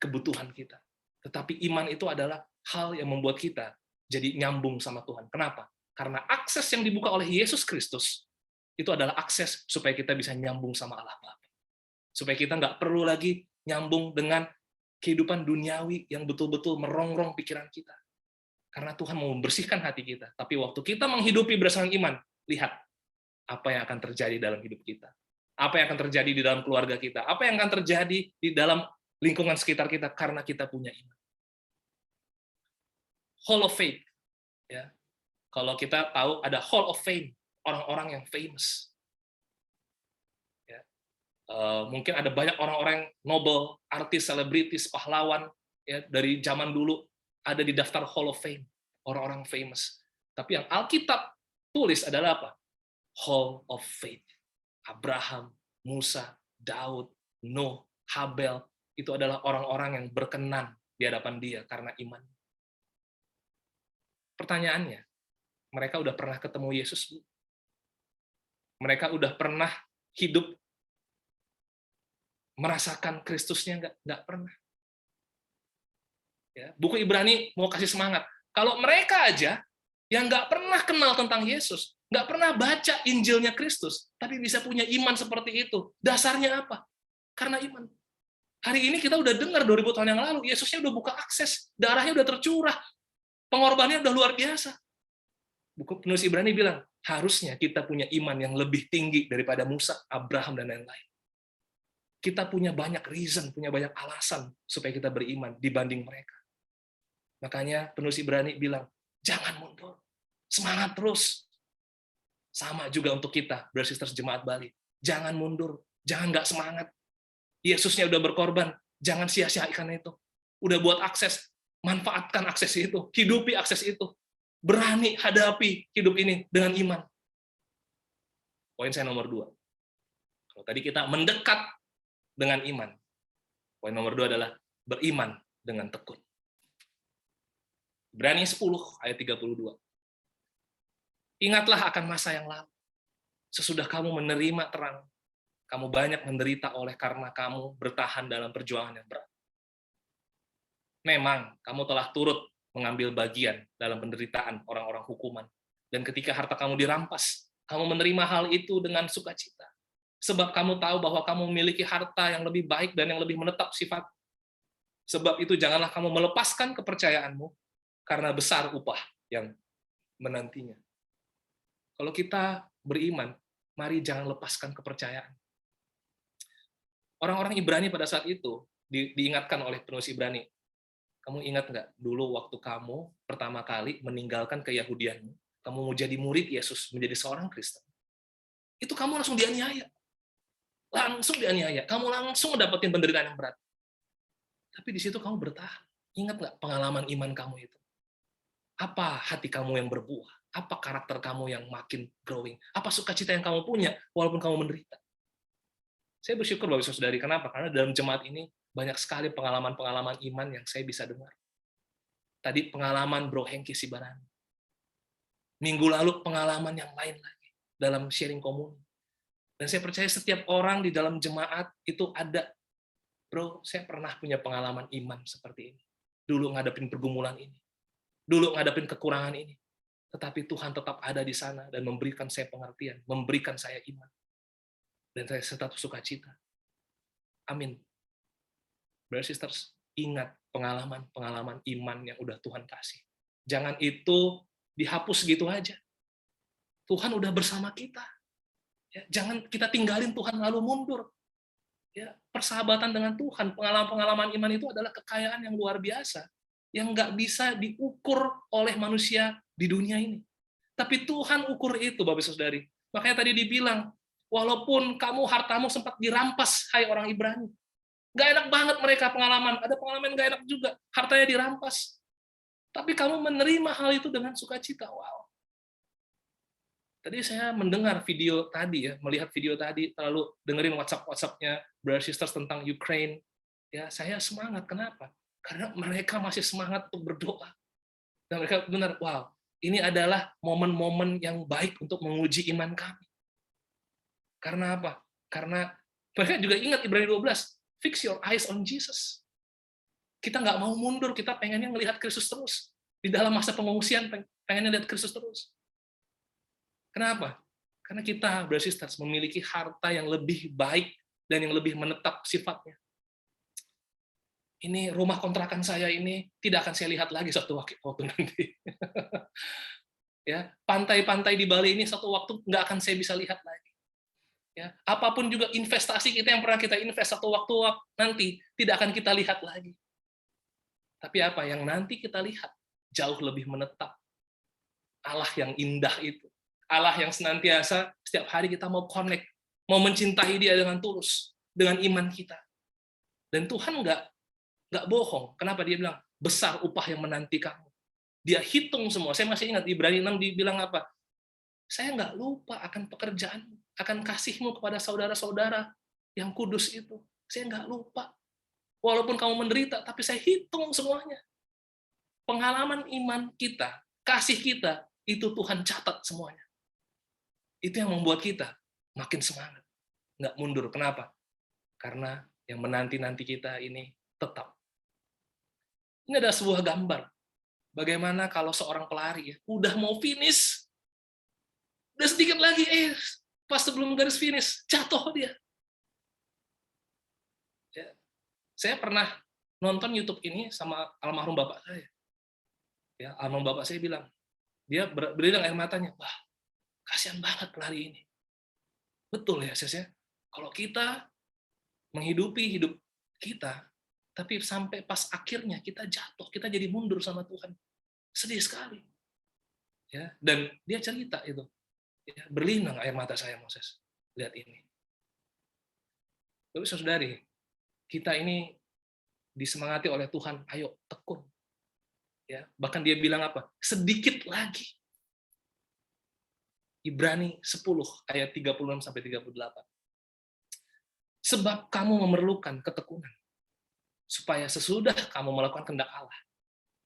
kebutuhan kita. Tetapi iman itu adalah hal yang membuat kita jadi nyambung sama Tuhan. Kenapa? Karena akses yang dibuka oleh Yesus Kristus itu adalah akses supaya kita bisa nyambung sama Allah Bapa. Supaya kita nggak perlu lagi nyambung dengan kehidupan duniawi yang betul-betul merongrong pikiran kita. Karena Tuhan mau membersihkan hati kita. Tapi waktu kita menghidupi berdasarkan iman, lihat apa yang akan terjadi dalam hidup kita. Apa yang akan terjadi di dalam keluarga kita. Apa yang akan terjadi di dalam lingkungan sekitar kita karena kita punya iman. Hall of Faith. Ya. Kalau kita tahu ada Hall of Fame, orang-orang yang famous. Ya. Mungkin ada banyak orang-orang Nobel, artis, selebritis, pahlawan ya, dari zaman dulu ada di daftar Hall of Fame, orang-orang famous. Tapi yang Alkitab tulis adalah apa? Hall of Faith. Abraham, Musa, Daud, Nuh, Habel, itu adalah orang-orang yang berkenan di hadapan dia karena iman. Pertanyaannya, mereka udah pernah ketemu Yesus? Mereka udah pernah hidup merasakan Kristusnya? Nggak pernah. Ya, buku Ibrani mau kasih semangat. Kalau mereka aja yang nggak pernah kenal tentang Yesus, nggak pernah baca Injilnya Kristus, tapi bisa punya iman seperti itu. Dasarnya apa? Karena iman. Hari ini kita udah dengar 2000 tahun yang lalu, Yesusnya udah buka akses, darahnya udah tercurah, pengorbanannya udah luar biasa. Buku penulis Ibrani bilang, harusnya kita punya iman yang lebih tinggi daripada Musa, Abraham, dan lain-lain. Kita punya banyak reason, punya banyak alasan supaya kita beriman dibanding mereka. Makanya penulis Ibrani bilang, jangan mundur, semangat terus. Sama juga untuk kita, Brothers Sisters Jemaat Bali. Jangan mundur, jangan nggak semangat. Yesusnya udah berkorban, jangan sia-siakan itu. Udah buat akses, manfaatkan akses itu, hidupi akses itu. Berani hadapi hidup ini dengan iman. Poin saya nomor 2. Kalau tadi kita mendekat dengan iman. Poin nomor 2 adalah beriman dengan tekun. Ibrani 10 ayat 32. Ingatlah akan masa yang lalu. Sesudah kamu menerima terang, kamu banyak menderita oleh karena kamu bertahan dalam perjuangan yang berat. Memang kamu telah turut mengambil bagian dalam penderitaan orang-orang hukuman. Dan ketika harta kamu dirampas, kamu menerima hal itu dengan sukacita. Sebab kamu tahu bahwa kamu memiliki harta yang lebih baik dan yang lebih menetap sifat. Sebab itu janganlah kamu melepaskan kepercayaanmu, karena besar upah yang menantinya. Kalau kita beriman, mari jangan lepaskan kepercayaan. Orang-orang Ibrani pada saat itu diingatkan oleh penulis Ibrani, kamu ingat nggak dulu waktu kamu pertama kali meninggalkan keyahudianmu, kamu mau jadi murid Yesus, menjadi seorang Kristen, itu kamu langsung dianiaya. Langsung dianiaya. Kamu langsung mendapatkan penderitaan yang berat. Tapi di situ kamu bertahan. Ingat nggak pengalaman iman kamu itu? Apa hati kamu yang berbuah? Apa karakter kamu yang makin growing? Apa sukacita yang kamu punya walaupun kamu menderita? Saya bersyukur Bapak Ibu Saudari. Kenapa? Karena dalam jemaat ini banyak sekali pengalaman-pengalaman iman yang saya bisa dengar. Tadi pengalaman Bro Hengki Sibarani. Minggu lalu pengalaman yang lain lagi dalam sharing komuni. Dan saya percaya setiap orang di dalam jemaat itu ada, bro, saya pernah punya pengalaman iman seperti ini. Dulu ngadepin pergumulan ini. Dulu ngadepin kekurangan ini. Tetapi Tuhan tetap ada di sana dan memberikan saya pengertian, memberikan saya iman. Dan saya tetap sukacita. Amin. Brothers Sisters, ingat pengalaman-pengalaman iman yang udah Tuhan kasih. Jangan itu dihapus gitu aja. Tuhan udah bersama kita. Ya, jangan kita tinggalin Tuhan lalu mundur. Ya, persahabatan dengan Tuhan, pengalaman-pengalaman iman itu adalah kekayaan yang luar biasa, yang nggak bisa diukur oleh manusia di dunia ini. Tapi Tuhan ukur itu, Bapak Saudari. Makanya tadi dibilang, walaupun kamu hartamu sempat dirampas, hai orang Ibrani. Nggak enak banget mereka pengalaman. Ada pengalaman nggak enak juga, hartanya dirampas. Tapi kamu menerima hal itu dengan sukacita. Wow. Tadi saya mendengar video tadi ya, melihat video tadi, lalu dengerin WhatsApp-nya brother sisters tentang Ukraine. Ya, saya semangat. Kenapa? Karena mereka masih semangat untuk berdoa. Dan mereka benar, wow, ini adalah momen-momen yang baik untuk menguji iman kami. Karena apa? Karena mereka juga ingat Ibrani 12, fix your eyes on Jesus. Kita nggak mau mundur, kita pengennya melihat Kristus terus. Di dalam masa pengungsian, pengennya lihat Kristus terus. Kenapa? Karena kita, brothers sisters, memiliki harta yang lebih baik dan yang lebih menetap sifatnya. Ini rumah kontrakan saya ini tidak akan saya lihat lagi suatu waktu nanti. Ya, pantai-pantai di Bali ini suatu waktu nggak akan saya bisa lihat lagi. Ya, apapun juga investasi kita yang pernah kita invest suatu waktu nanti tidak akan kita lihat lagi. Tapi apa yang nanti kita lihat jauh lebih menetap. Allah yang indah itu. Allah yang senantiasa setiap hari kita mau connect, mau mencintai Dia dengan tulus, dengan iman kita. Dan Tuhan nggak bohong. Kenapa Dia bilang besar upah yang menanti kamu? Dia hitung semua. Saya masih ingat Ibrani 6 dibilang apa? Saya nggak lupa akan pekerjaanmu, akan kasihmu kepada saudara-saudara yang kudus itu. Saya nggak lupa. Walaupun kamu menderita, tapi saya hitung semuanya. Pengalaman iman kita, kasih kita, itu Tuhan catat semuanya. Itu yang membuat kita makin semangat. Nggak mundur. Kenapa? Karena yang menanti-nanti kita ini tetap. Ini adalah sebuah gambar. Bagaimana kalau seorang pelari ya, udah mau finish, udah sedikit lagi, pas sebelum garis finish, jatuh dia. Ya. Saya pernah nonton YouTube ini sama almarhum bapak saya. Ya, almarhum bapak saya bilang, dia berilang air matanya, wah, kasihan banget pelari ini. Betul ya, Sis ya. Kalau kita menghidupi hidup kita, tapi sampai pas akhirnya kita jatuh, kita jadi mundur sama Tuhan. Sedih sekali. Ya, dan dia cerita itu. Ya, berlinang air mata saya, Moses. Lihat ini. Tapi saudari, kita ini disemangati oleh Tuhan, ayo tekun. Ya, bahkan dia bilang apa? Sedikit lagi. Ibrani 10 ayat 36 sampai 38. Sebab kamu memerlukan ketekunan supaya sesudah kamu melakukan kehendak Allah,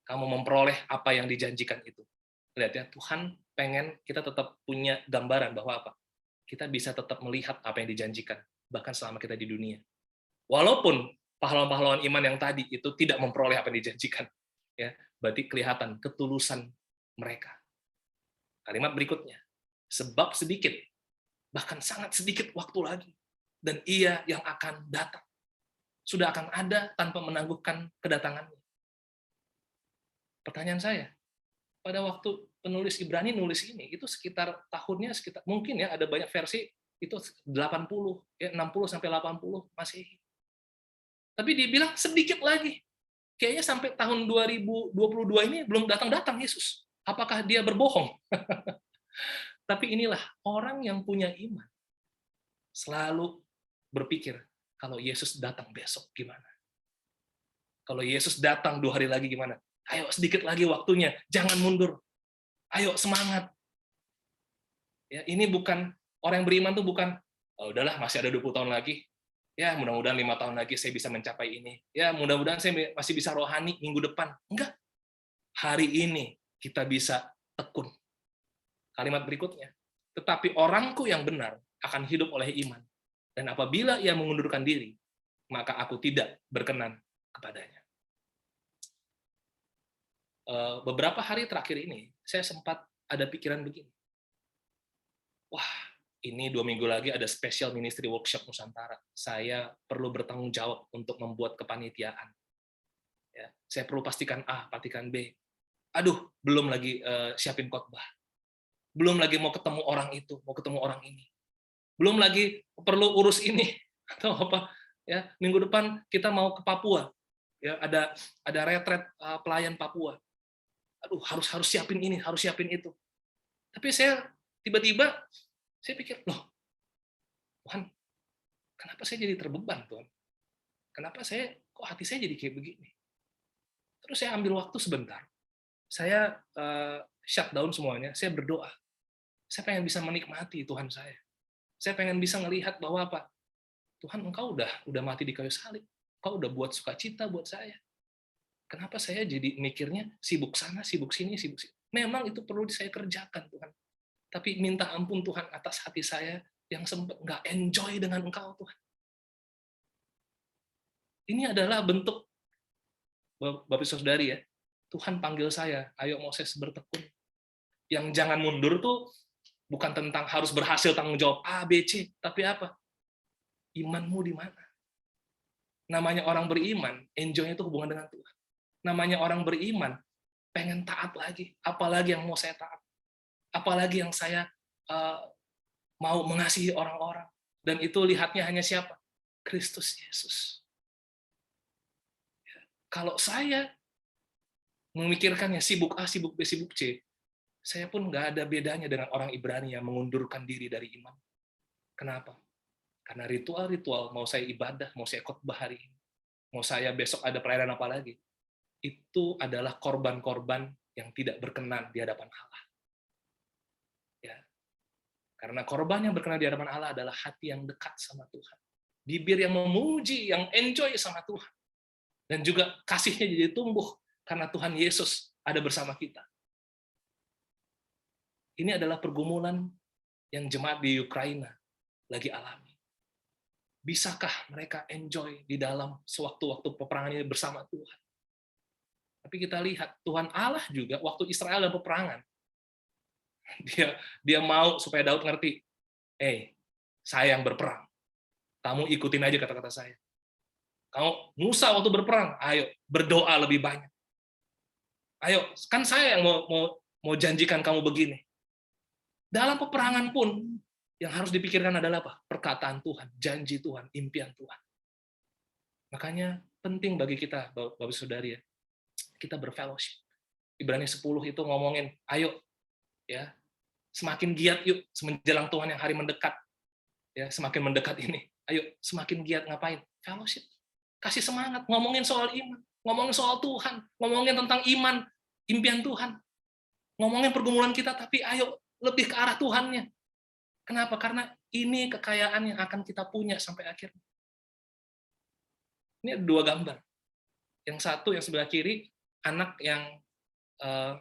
kamu memperoleh apa yang dijanjikan itu. Lihat ya, Tuhan pengen kita tetap punya gambaran bahwa apa? Kita bisa tetap melihat apa yang dijanjikan bahkan selama kita di dunia. Walaupun pahlawan-pahlawan iman yang tadi itu tidak memperoleh apa yang dijanjikan, ya, berarti kelihatan ketulusan mereka. Kalimat berikutnya. Sebab sedikit, bahkan sangat sedikit waktu lagi, dan Ia yang akan datang. Sudah akan ada tanpa menangguhkan kedatangannya. Pertanyaan saya, pada waktu penulis Ibrani nulis ini, itu sekitar tahunnya, mungkin ya ada banyak versi, itu 80, ya 60 sampai 80 Masehi. Tapi dibilang sedikit lagi. Kayaknya sampai tahun 2022 ini belum datang-datang Yesus. Apakah dia berbohong? Tapi inilah orang yang punya iman selalu berpikir kalau Yesus datang besok gimana? Kalau Yesus datang 2 hari lagi gimana? Ayo sedikit lagi waktunya, jangan mundur. Ayo semangat. Ya, ini bukan orang yang beriman tuh bukan oh, udahlah masih ada 20 tahun lagi. Ya, mudah-mudahan 5 tahun lagi saya bisa mencapai ini. Ya, mudah-mudahan saya masih bisa rohani minggu depan. Enggak. Hari ini kita bisa tekun. Kalimat berikutnya, tetapi orangku yang benar akan hidup oleh iman. Dan apabila ia mengundurkan diri, maka aku tidak berkenan kepadanya. Beberapa hari terakhir ini, saya sempat ada pikiran begini. Wah, ini 2 minggu lagi ada special ministry workshop Nusantara. Saya perlu bertanggung jawab untuk membuat kepanitiaan. Ya, saya perlu pastikan A, pastikan B. Aduh, belum lagi siapin khotbah. Belum lagi mau ketemu orang itu, mau ketemu orang ini. Belum lagi perlu urus ini atau apa Ya, minggu depan kita mau ke Papua. Ya, ada retret pelayan Papua. Aduh, harus siapin ini, harus siapin itu. Tapi saya tiba-tiba saya pikir, loh, Tuhan, kenapa saya jadi terbeban, Tuhan? Kenapa kok hati saya jadi kayak begini? Terus saya ambil waktu sebentar. Saya shutdown semuanya, saya berdoa. Saya pengen bisa menikmati Tuhan saya. Saya pengen bisa melihat bahwa apa? Tuhan, Engkau udah mati di kayu salib. Engkau udah buat sukacita buat saya. Kenapa saya jadi mikirnya sibuk sana, sibuk sini, sibuk sini? Memang itu perlu saya kerjakan, Tuhan. Tapi minta ampun Tuhan atas hati saya yang sempat nggak enjoy dengan Engkau, Tuhan. Ini adalah bentuk, Bapak Saudari ya, Tuhan panggil saya, ayo Moses bertekun. Yang jangan mundur tuh bukan tentang harus berhasil tanggung jawab A, B, C, tapi apa? Imanmu di mana? Namanya orang beriman, enjoy itu hubungan dengan Tuhan. Namanya orang beriman, pengen taat lagi. Apalagi yang mau saya taat. Apalagi yang saya mau mengasihi orang-orang. Dan itu lihatnya hanya siapa? Kristus Yesus. Kalau saya memikirkannya sibuk A, sibuk B, sibuk C, saya pun nggak ada bedanya dengan orang Ibrani yang mengundurkan diri dari iman. Kenapa? Karena ritual-ritual, mau saya ibadah, mau saya khotbah hari ini, mau saya besok ada pelayanan apa lagi, itu adalah korban-korban yang tidak berkenan di hadapan Allah. Ya. Karena korban yang berkenan di hadapan Allah adalah hati yang dekat sama Tuhan. Bibir yang memuji, yang enjoy sama Tuhan. Dan juga kasihnya jadi tumbuh karena Tuhan Yesus ada bersama kita. Ini adalah pergumulan yang jemaat di Ukraina lagi alami. Bisakah mereka enjoy di dalam sewaktu-waktu peperangan ini bersama Tuhan? Tapi kita lihat Tuhan Allah juga waktu Israel dalam peperangan, dia mau supaya Daud ngerti, saya yang berperang, kamu ikutin aja kata-kata saya. Kamu Musa waktu berperang, ayo berdoa lebih banyak. Ayo, kan saya yang mau janjikan kamu begini. Dalam peperangan pun yang harus dipikirkan adalah apa? Perkataan Tuhan, janji Tuhan, impian Tuhan. Makanya penting bagi kita, Bapak Saudari ya, kita berfellowship. Ibrani 10 itu ngomongin, ayo ya, semakin giat yuk menjelang Tuhan yang hari mendekat. Ya, semakin mendekat ini. Ayo semakin giat ngapain? Fellowship. Kasih semangat, ngomongin soal iman, ngomongin soal Tuhan, ngomongin tentang iman, impian Tuhan. Ngomongin pergumulan kita, tapi ayo lebih ke arah Tuhannya. Kenapa? Karena ini kekayaan yang akan kita punya sampai akhir. Ini ada dua gambar. Yang satu, yang sebelah kiri, anak yang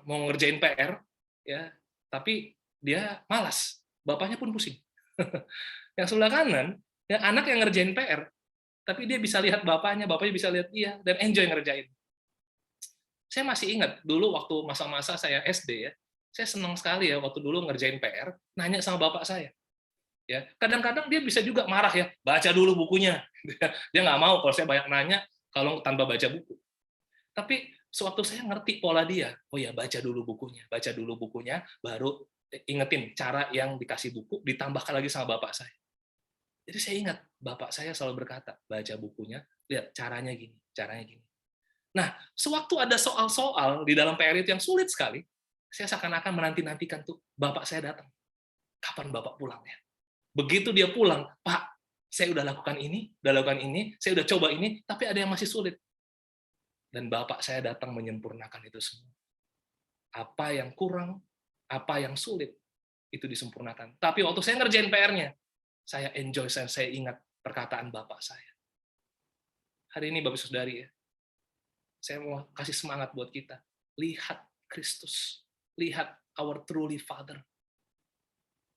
mau ngerjain PR, ya, tapi dia malas. Bapaknya pun pusing. Yang sebelah kanan, ya, anak yang ngerjain PR, tapi dia bisa lihat bapaknya bisa lihat dia, dan enjoy ngerjain. Saya masih ingat, dulu waktu masa-masa saya SD, ya, saya senang sekali ya waktu dulu ngerjain PR, nanya sama bapak saya. Ya, kadang-kadang dia bisa juga marah ya, baca dulu bukunya. Dia nggak mau kalau saya banyak nanya, kalau tanpa baca buku. Tapi sewaktu saya ngerti pola dia, oh ya baca dulu bukunya, baru ingetin cara yang dikasih buku, ditambahkan lagi sama bapak saya. Jadi saya ingat, bapak saya selalu berkata, baca bukunya, lihat caranya gini. Nah, sewaktu ada soal-soal di dalam PR itu yang sulit sekali, saya seakan-akan menanti-nantikan tuh, bapak saya datang. Kapan bapak pulang ya? Begitu dia pulang, Pak, saya udah lakukan ini, saya udah coba ini, tapi ada yang masih sulit. Dan bapak saya datang menyempurnakan itu semua. Apa yang kurang, apa yang sulit, itu disempurnakan. Tapi waktu saya ngerjain PR-nya, saya enjoy, saya ingat perkataan bapak saya. Hari ini Bapak Saudari ya, saya mau kasih semangat buat kita. Lihat Kristus, lihat our truly Father.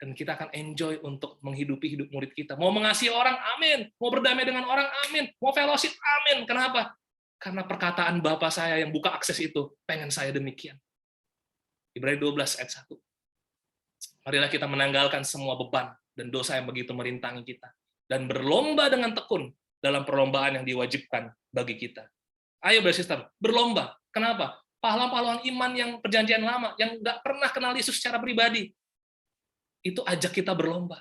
Dan kita akan enjoy untuk menghidupi hidup murid kita. Mau mengasihi orang, amin. Mau berdamai dengan orang, amin. Mau fellowship, amin. Kenapa? Karena perkataan Bapa saya yang buka akses itu, pengen saya demikian. Ibrani 12 ayat 1. Marilah kita menanggalkan semua beban dan dosa yang begitu merintangi kita. Dan berlomba dengan tekun dalam perlombaan yang diwajibkan bagi kita. Ayo sister, berlomba. Kenapa? Pahlawan-pahlawan iman yang perjanjian lama, yang nggak pernah kenal Yesus secara pribadi, itu ajak kita berlomba.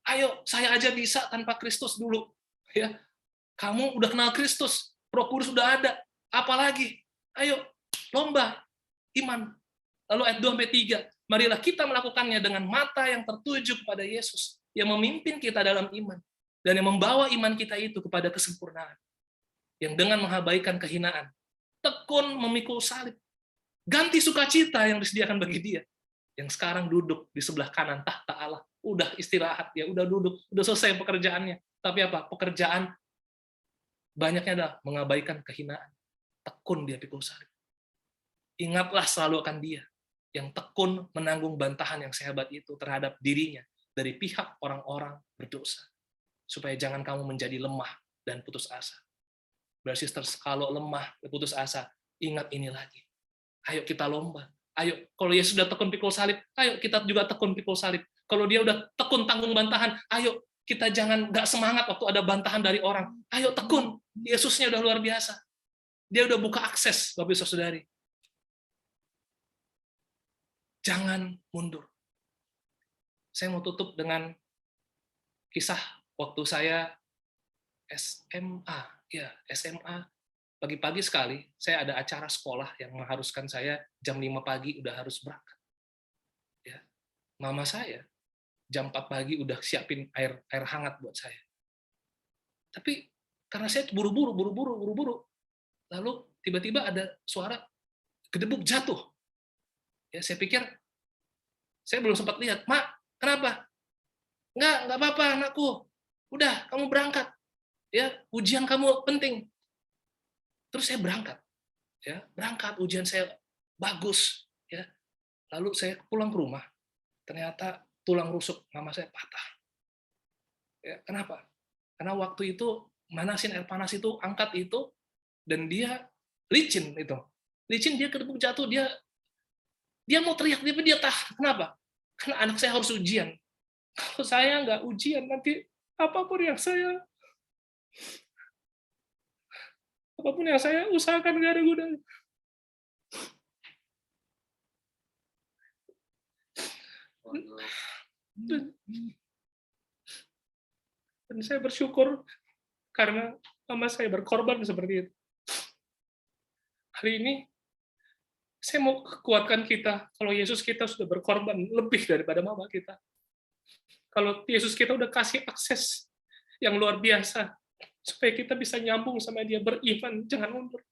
Ayo, saya aja bisa tanpa Kristus dulu. Ya, Kamu udah kenal Kristus, Roh Kudus sudah ada. Apalagi? Ayo, lomba iman. Lalu ayat 2-3, marilah kita melakukannya dengan mata yang tertuju kepada Yesus, yang memimpin kita dalam iman, dan yang membawa iman kita itu kepada kesempurnaan. Yang dengan mengabaikan kehinaan, tekun memikul salib, ganti sukacita yang disediakan bagi dia, yang sekarang duduk di sebelah kanan tahta Allah. Udah istirahat, ya udah duduk, udah selesai pekerjaannya. Tapi apa? Pekerjaan banyaknya adalah mengabaikan kehinaan. Tekun dia pikul salib. Ingatlah selalu akan dia yang tekun menanggung bantahan yang sehebat itu terhadap dirinya dari pihak orang-orang berdosa. Supaya jangan kamu menjadi lemah dan putus asa. Brothers sisters, kalau lemah dan putus asa, ingat ini lagi. Ayo kita lomba. Ayo, kalau Yesus sudah tekun pikul salib, ayo kita juga tekun pikul salib. Kalau dia udah tekun tanggung bantahan, ayo kita jangan nggak semangat waktu ada bantahan dari orang. Ayo tekun. Yesusnya udah luar biasa. Dia udah buka akses, Bapak Ibu Saudari. Jangan mundur. Saya mau tutup dengan kisah waktu saya SMA. Ya, SMA. Pagi-pagi sekali, saya ada acara sekolah yang mengharuskan saya jam 5 pagi udah harus berangkat. Ya. Mama saya jam 4 pagi udah siapin air hangat buat saya. Tapi karena saya buru-buru, lalu tiba-tiba ada suara gedebuk jatuh. Ya, saya pikir, saya belum sempat lihat, Mak, kenapa? Enggak apa-apa anakku. Udah, kamu berangkat. Ya, ujian kamu penting. Terus saya berangkat. Ya, berangkat, ujian saya bagus. Ya. Lalu saya pulang ke rumah, ternyata tulang rusuk mama saya patah. Ya, kenapa? Karena waktu itu manasin air panas itu, angkat itu, dan dia licin itu. Licin, dia kedebuk jatuh, dia mau teriak, tapi dia tahan. Kenapa? Karena anak saya harus ujian. Kalau saya nggak ujian, nanti apapun yang saya usahakan nggak ada gunanya. Dan saya bersyukur karena mama saya berkorban seperti itu. Hari ini saya mau kuatkan kita, kalau Yesus kita sudah berkorban lebih daripada mama kita. Kalau Yesus kita udah kasih akses yang luar biasa, supaya kita bisa nyambung sama dia, beriman, jangan mundur.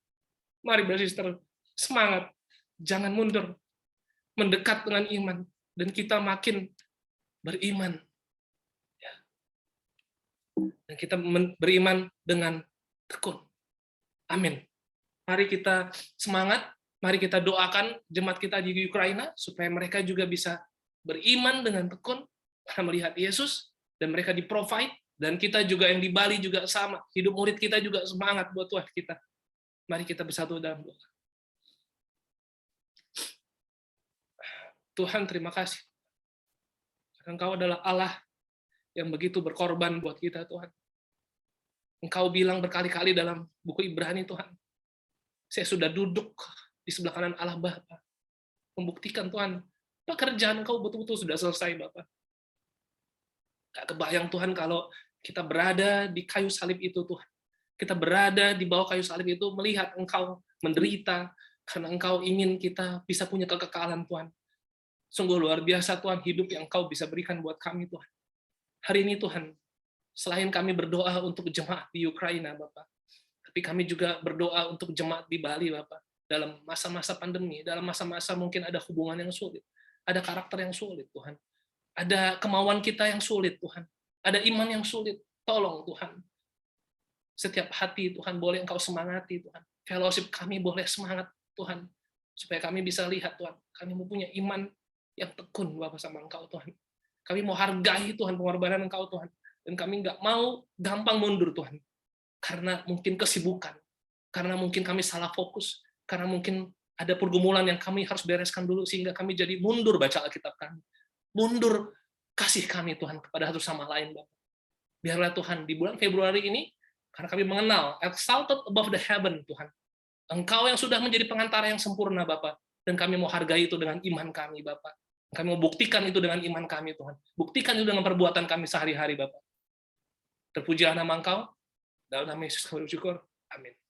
Mari brother, semangat, jangan mundur, mendekat dengan iman, dan kita makin beriman. Dan kita beriman dengan tekun. Amin. Mari kita semangat, mari kita doakan jemaat kita di Ukraina, supaya mereka juga bisa beriman dengan tekun, karena melihat Yesus, dan mereka di-provide, dan kita juga yang di Bali juga sama. Hidup murid kita juga semangat buat Tuhan kita. Mari kita bersatu dalam doa. Tuhan, terima kasih. Engkau adalah Allah yang begitu berkorban buat kita, Tuhan. Engkau bilang berkali-kali dalam buku Ibrani, Tuhan, saya sudah duduk di sebelah kanan Allah Bapa, membuktikan, Tuhan, pekerjaan Engkau betul-betul sudah selesai, Bapa. Gak kebayang, Tuhan, kalau kita berada di kayu salib itu, Tuhan. Kita berada di bawah kayu salib itu, melihat Engkau menderita, karena Engkau ingin kita bisa punya kekekalan, Tuhan. Sungguh luar biasa, Tuhan, hidup yang Engkau bisa berikan buat kami, Tuhan. Hari ini, Tuhan, selain kami berdoa untuk jemaat di Ukraina, Bapak, tapi kami juga berdoa untuk jemaat di Bali, Bapak, dalam masa-masa pandemi, dalam masa-masa mungkin ada hubungan yang sulit, ada karakter yang sulit, Tuhan. Ada kemauan kita yang sulit, Tuhan. Ada iman yang sulit. Tolong, Tuhan. Setiap hati, Tuhan, boleh Engkau semangati, Tuhan. Fellowship kami boleh semangat, Tuhan. Supaya kami bisa lihat, Tuhan. Kami mempunyai iman yang tekun, Bapak, sama Engkau, Tuhan. Kami mau hargai, Tuhan, pengorbanan Engkau, Tuhan. Dan kami nggak mau gampang mundur, Tuhan. Karena mungkin kesibukan. Karena mungkin kami salah fokus. Karena mungkin ada pergumulan yang kami harus bereskan dulu, sehingga kami jadi mundur baca Alkitab kami. Mundur kasih kami, Tuhan, kepada satu sama lain, Bapak. Biarlah, Tuhan, di bulan Februari ini, karena kami mengenal exalted above the heaven, Tuhan. Engkau yang sudah menjadi pengantara yang sempurna, Bapak. Dan kami mau hargai itu dengan iman kami, Bapak. Kami mau buktikan itu dengan iman kami, Tuhan. Buktikan itu dengan perbuatan kami sehari-hari, Bapak. Terpujilah nama Engkau. Dalam nama Yesus kami bersyukur. Amin.